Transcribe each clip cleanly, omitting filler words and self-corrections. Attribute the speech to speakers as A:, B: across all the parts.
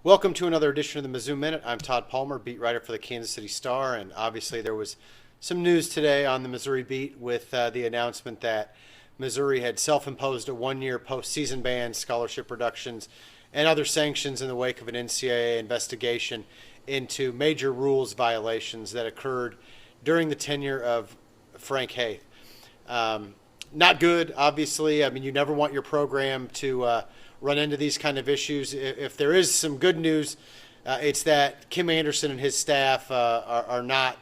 A: Welcome to another edition of the Mizzou Minute. I'm Tod Palmer, beat writer for the Kansas City Star, and obviously there was some news today on the Missouri beat with the announcement that Missouri had self-imposed a one-year postseason ban, scholarship reductions, and other sanctions in the wake of an NCAA investigation into major rules violations that occurred during the tenure of Frank Haith. Not good, obviously. I mean, you never want your program to run into these kind of issues. If there is some good news, it's that Kim Anderson and his staff are not,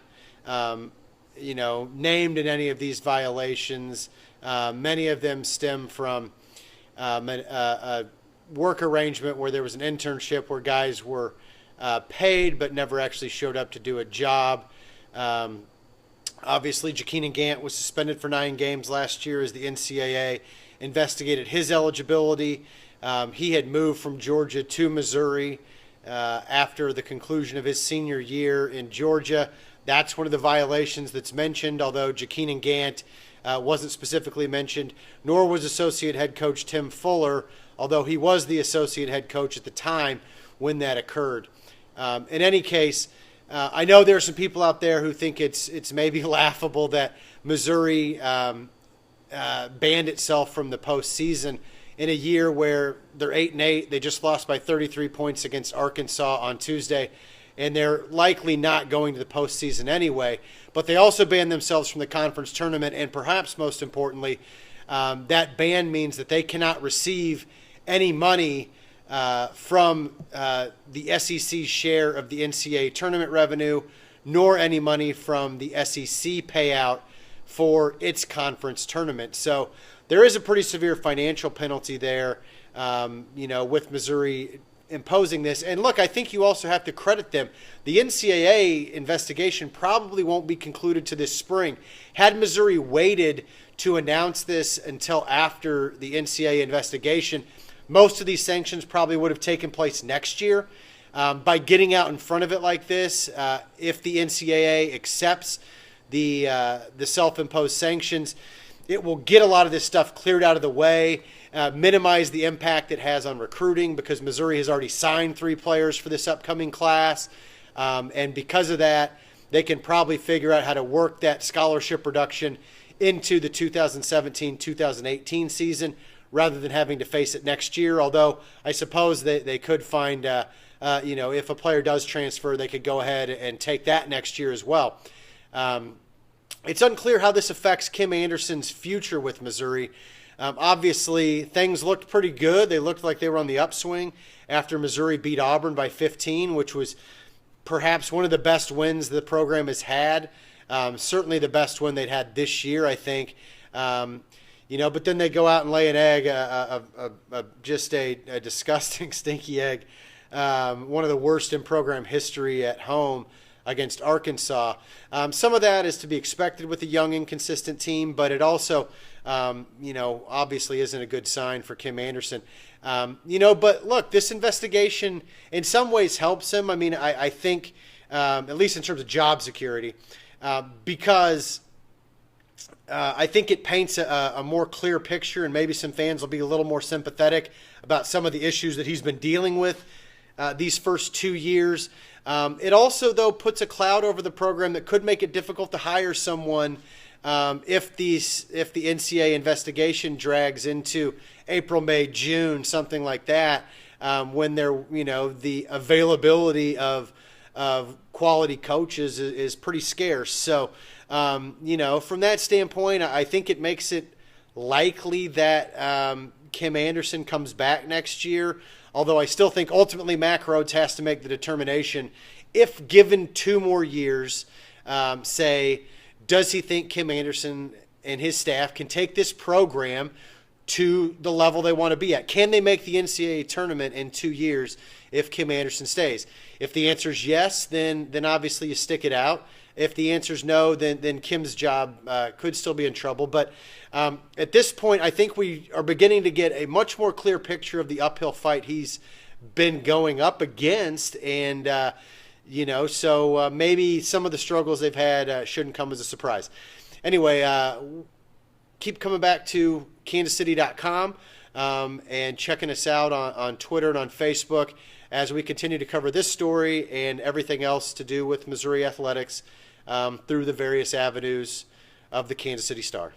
A: named in any of these violations. Many of them stem from a work arrangement where there was an internship where guys were paid but never actually showed up to do a job. Obviously, Jakeenan Gant was suspended for 9 games last year as the NCAA investigated his eligibility. He had moved from Georgia to Missouri after the conclusion of his senior year in Georgia. That's one of the violations that's mentioned, although Jakeenan Gant wasn't specifically mentioned, nor was associate head coach Tim Fuller, although he was the associate head coach at the time when that occurred. In any case, I know there are some people out there who think it's maybe laughable that Missouri banned itself from the postseason in a year where they're 8-8. They just lost by 33 points against Arkansas on Tuesday, and they're likely not going to the postseason anyway. But they also banned themselves from the conference tournament, and perhaps most importantly, that ban means that they cannot receive any money from the SEC's share of the NCAA tournament revenue, nor any money from the SEC payout for its conference tournament. So there is a pretty severe financial penalty there, with Missouri imposing this. And look, I think you also have to credit them. The NCAA investigation probably won't be concluded to this spring. Had Missouri waited to announce this until after the NCAA investigation, most of these sanctions probably would have taken place next year. By getting out in front of it like this, if the NCAA accepts the self-imposed sanctions, it will get a lot of this stuff cleared out of the way, minimize the impact it has on recruiting because Missouri has already signed 3 players for this upcoming class. And because of that, they can probably figure out how to work that scholarship reduction into the 2017-2018 season rather than having to face it next year. Although I suppose they could find, if a player does transfer, they could go ahead and take that next year as well. It's unclear how this affects Kim Anderson's future with Missouri. Obviously, things looked pretty good. They looked like they were on the upswing after Missouri beat Auburn by 15, which was perhaps one of the best wins the program has had. Certainly the best one they'd had this year, I think. But then they go out and lay an egg, just a disgusting, stinky egg, one of the worst in program history at home against Arkansas. Some of that is to be expected with a young, inconsistent team, but it also, obviously isn't a good sign for Kim Anderson. But look, this investigation in some ways helps him. I mean, I think, at least in terms of job security, because I think it paints a more clear picture, and maybe some fans will be a little more sympathetic about some of the issues that he's been dealing with these first 2 years. It also, though, puts a cloud over the program that could make it difficult to hire someone if the NCAA investigation drags into April, May, June, something like that, when the availability of quality coaches is pretty scarce. So, from that standpoint, I think it makes it likely that Kim Anderson comes back next year. Although I still think ultimately Mack Rhoades has to make the determination, if given 2 more years, does he think Kim Anderson and his staff can take this program to the level they want to be at? Can they make the NCAA tournament in 2 years if Kim Anderson stays? If the answer is yes, then obviously you stick it out. If the answer is no, then Kim's job could still be in trouble. But at this point, I think we are beginning to get a much more clear picture of the uphill fight he's been going up against. And, so maybe some of the struggles they've had shouldn't come as a surprise. Anyway, keep coming back to kansascity.com and checking us out on Twitter and on Facebook. as we continue to cover this story and everything else to do with Missouri athletics through the various avenues of the Kansas City Star.